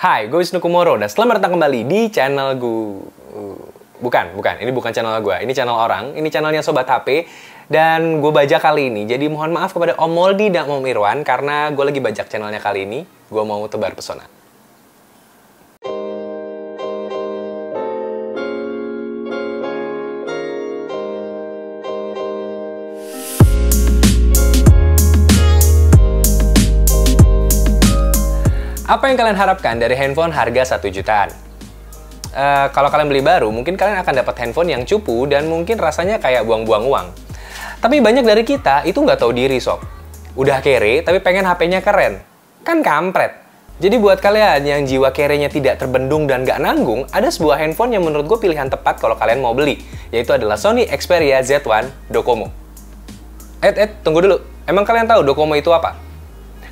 Hai, gue Wisnu Kumoro dan selamat datang kembali di channel gue. Bukan, ini bukan channel gue, ini channel orang, ini channelnya Sobat HP. Dan gue bajak kali ini, jadi mohon maaf kepada Om Moldi dan Om Irwan karena gue lagi bajak channelnya kali ini. Gue mau tebar pesona. Apa yang kalian harapkan dari handphone harga 1 jutaan? Kalau kalian beli baru, mungkin kalian akan dapat handphone yang cupu dan mungkin rasanya kayak buang-buang uang. Tapi banyak dari kita itu nggak tahu diri, sob. Udah kere, tapi pengen HP-nya keren. Kan kampret. Jadi buat kalian yang jiwa kerenya tidak terbendung dan nggak nanggung, ada sebuah handphone yang menurut gue pilihan tepat kalau kalian mau beli, yaitu adalah Sony Xperia Z1 Docomo. Tunggu dulu. Emang kalian tahu Docomo itu apa?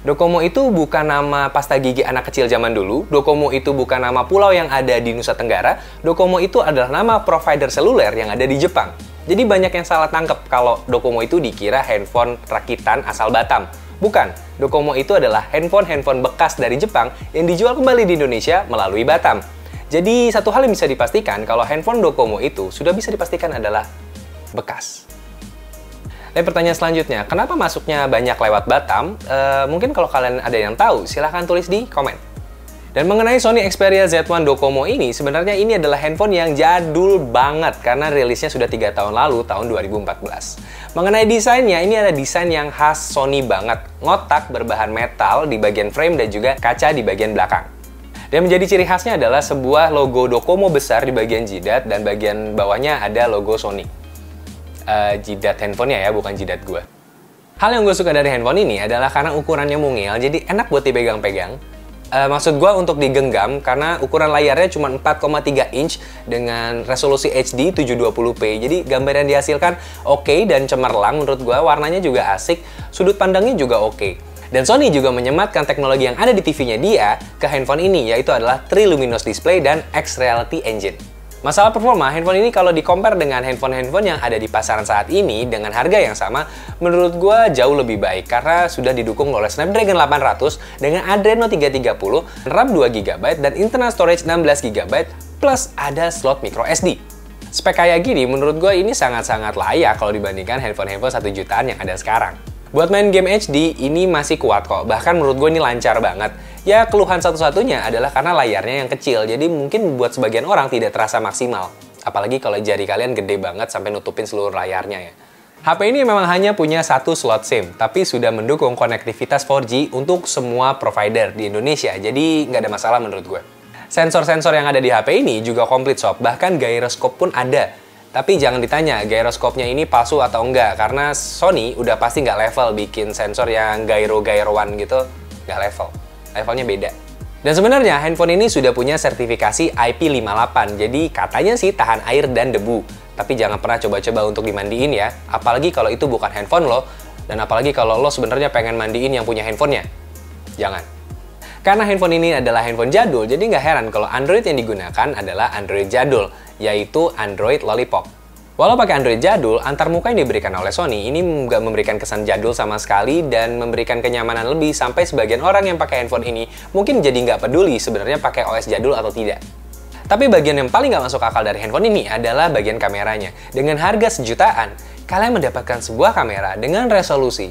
Docomo itu bukan nama pasta gigi anak kecil zaman dulu. Docomo itu bukan nama pulau yang ada di Nusa Tenggara. Docomo itu adalah nama provider seluler yang ada di Jepang. Jadi banyak yang salah tangkep kalau Docomo itu dikira handphone rakitan asal Batam. Bukan, Docomo itu adalah handphone bekas dari Jepang yang dijual kembali di Indonesia melalui Batam. Jadi satu hal yang bisa dipastikan kalau handphone Docomo itu sudah bisa dipastikan adalah bekas. Dan pertanyaan selanjutnya, kenapa masuknya banyak lewat Batam? Mungkin kalau kalian ada yang tahu, silahkan tulis di komen. Dan mengenai Sony Xperia Z1 Docomo ini, sebenarnya ini adalah handphone yang jadul banget karena rilisnya sudah 3 tahun lalu, tahun 2014. Mengenai desainnya, ini ada desain yang khas Sony banget. Ngotak berbahan metal di bagian frame dan juga kaca di bagian belakang. Dan menjadi ciri khasnya adalah sebuah logo Docomo besar di bagian jidat dan bagian bawahnya ada logo Sony. Jidat handphonenya ya, bukan jidat gue. Hal yang gue suka dari handphone ini adalah karena ukurannya mungil, jadi enak buat dipegang-pegang. Maksud gue untuk digenggam karena ukuran layarnya cuma 4,3 inch dengan resolusi HD 720p. Jadi gambar yang dihasilkan oke dan cemerlang menurut gue, warnanya juga asik, sudut pandangnya juga oke. Dan Sony juga menyematkan teknologi yang ada di TV-nya dia ke handphone ini, yaitu adalah Triluminos Display dan X-Reality Engine. Masalah performa, handphone ini kalau di-compare dengan handphone-handphone yang ada di pasaran saat ini dengan harga yang sama, menurut gue jauh lebih baik karena sudah didukung oleh Snapdragon 800 dengan Adreno 330, RAM 2GB, dan internal storage 16GB, plus ada slot micro SD. Spek kayak gini, menurut gue ini sangat-sangat layak kalau dibandingkan handphone-handphone 1 jutaan yang ada sekarang. Buat main game HD, ini masih kuat kok, bahkan menurut gue ini lancar banget. Ya, keluhan satu-satunya adalah karena layarnya yang kecil, jadi mungkin buat sebagian orang tidak terasa maksimal. Apalagi kalau jari kalian gede banget sampai nutupin seluruh layarnya ya. HP ini memang hanya punya 1 slot SIM, tapi sudah mendukung konektivitas 4G untuk semua provider di Indonesia, jadi nggak ada masalah menurut gue. Sensor-sensor yang ada di HP ini juga komplit sob, bahkan gyroscope pun ada. Tapi jangan ditanya gyroscope-nya ini palsu atau enggak, karena Sony udah pasti nggak level bikin sensor yang gyro-gyroan gitu, nggak level. Levelnya beda. Dan sebenarnya handphone ini sudah punya sertifikasi IP58, jadi katanya sih tahan air dan debu. Tapi jangan pernah coba-coba untuk dimandiin ya, apalagi kalau itu bukan handphone lo, dan apalagi kalau lo sebenarnya pengen mandiin yang punya handphonenya. Jangan. Karena handphone ini adalah handphone jadul, jadi nggak heran kalau Android yang digunakan adalah Android jadul, yaitu Android Lollipop. Walau pakai Android jadul, antarmuka yang diberikan oleh Sony ini nggak memberikan kesan jadul sama sekali dan memberikan kenyamanan lebih sampai sebagian orang yang pakai handphone ini mungkin jadi nggak peduli sebenarnya pakai OS jadul atau tidak. Tapi bagian yang paling nggak masuk akal dari handphone ini adalah bagian kameranya. Dengan harga sejutaan, kalian mendapatkan sebuah kamera dengan resolusi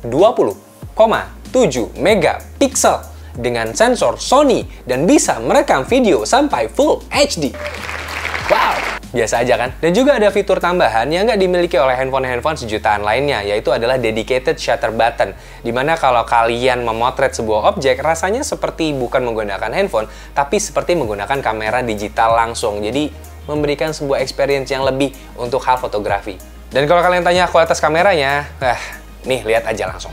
20,7 megapiksel dengan sensor Sony dan bisa merekam video sampai Full HD. Wow, biasa aja kan? Dan juga ada fitur tambahan yang nggak dimiliki oleh handphone-handphone sejutaan lainnya, yaitu adalah dedicated shutter button, dimana kalau kalian memotret sebuah objek, rasanya seperti bukan menggunakan handphone, tapi seperti menggunakan kamera digital langsung. Jadi, memberikan sebuah experience yang lebih untuk hal fotografi. Dan kalau kalian tanya kualitas kameranya, nih, lihat aja langsung.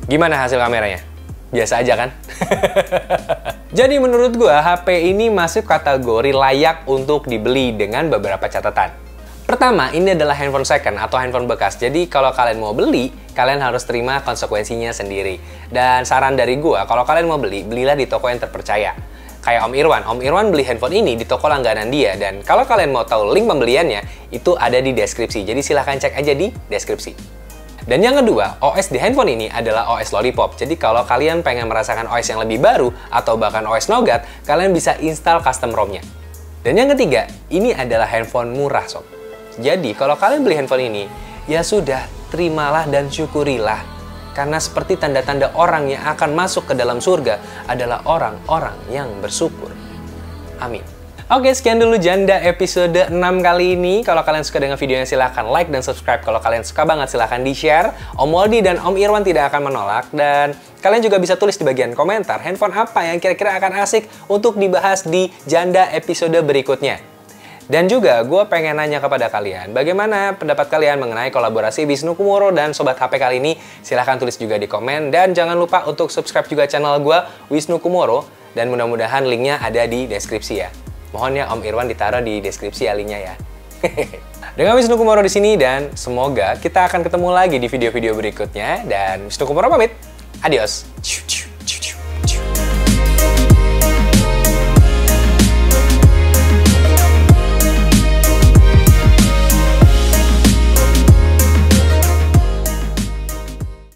Gimana hasil kameranya? Biasa aja kan? Jadi menurut gua, HP ini masuk kategori layak untuk dibeli dengan beberapa catatan. Pertama, ini adalah handphone second atau handphone bekas. Jadi kalau kalian mau beli, kalian harus terima konsekuensinya sendiri. Dan saran dari gua, kalau kalian mau beli, belilah di toko yang terpercaya. Kayak Om Irwan. Om Irwan beli handphone ini di toko langganan dia. Dan kalau kalian mau tahu link pembeliannya, itu ada di deskripsi. Jadi silahkan cek aja di deskripsi. Dan yang kedua, OS di handphone ini adalah OS Lollipop. Jadi kalau kalian pengen merasakan OS yang lebih baru atau bahkan OS Nougat, kalian bisa install custom ROM-nya. Dan yang ketiga, ini adalah handphone murah, sob. Jadi kalau kalian beli handphone ini, ya sudah, terimalah dan syukurilah. Karena seperti tanda-tanda orang yang akan masuk ke dalam surga adalah orang-orang yang bersyukur. Amin. Oke, sekian dulu Janda episode 6 kali ini. Kalau kalian suka dengan videonya, silahkan like dan subscribe. Kalau kalian suka banget, silahkan di-share. Om Waldi dan Om Irwan tidak akan menolak. Dan kalian juga bisa tulis di bagian komentar, handphone apa yang kira-kira akan asik untuk dibahas di Janda episode berikutnya. Dan juga, gue pengen nanya kepada kalian, bagaimana pendapat kalian mengenai kolaborasi Wisnu Kumoro dan Sobat HP kali ini? Silahkan tulis juga di komen. Dan jangan lupa untuk subscribe juga channel gue, Wisnu Kumoro. Dan mudah-mudahan linknya ada di deskripsi ya. Mohon ya Om Irwan ditaruh di deskripsi ya linknya ya. Dengan Wisnu Kumoro di sini dan semoga kita akan ketemu lagi di video-video berikutnya. Dan Wisnu Kumoro pamit. Adios.